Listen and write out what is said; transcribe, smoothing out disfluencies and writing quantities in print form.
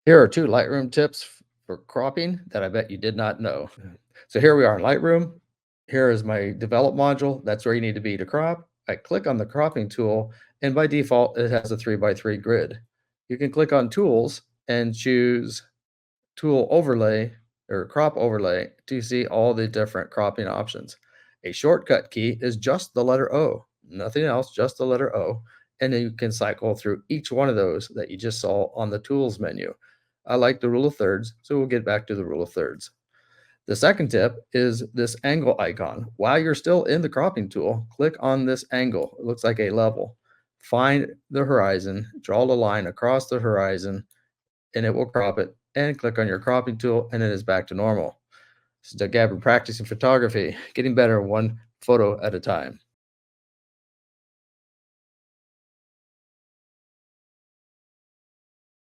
Here are two Lightroom tips for cropping that I bet you did not know. So here we are in Lightroom. Here is my develop module. That's where you need to be to crop. I click on the cropping tool, and by default, it has a 3 by 3 grid. You can click on tools and choose tool overlay or crop overlay to see all the different cropping options. A shortcut key is just the letter O, nothing else, just the letter O. And then you can cycle through each one of those that you just saw on the tools menu. I like the rule of thirds, so we'll get back to the rule of thirds. The second tip is this angle icon. While you're still in the cropping tool, click on this angle. It looks like a level. Find the horizon, draw the line across the horizon, and it will crop it. And click on your cropping tool, and it is back to normal. This is Doug Gabbard practicing photography, getting better one photo at a time.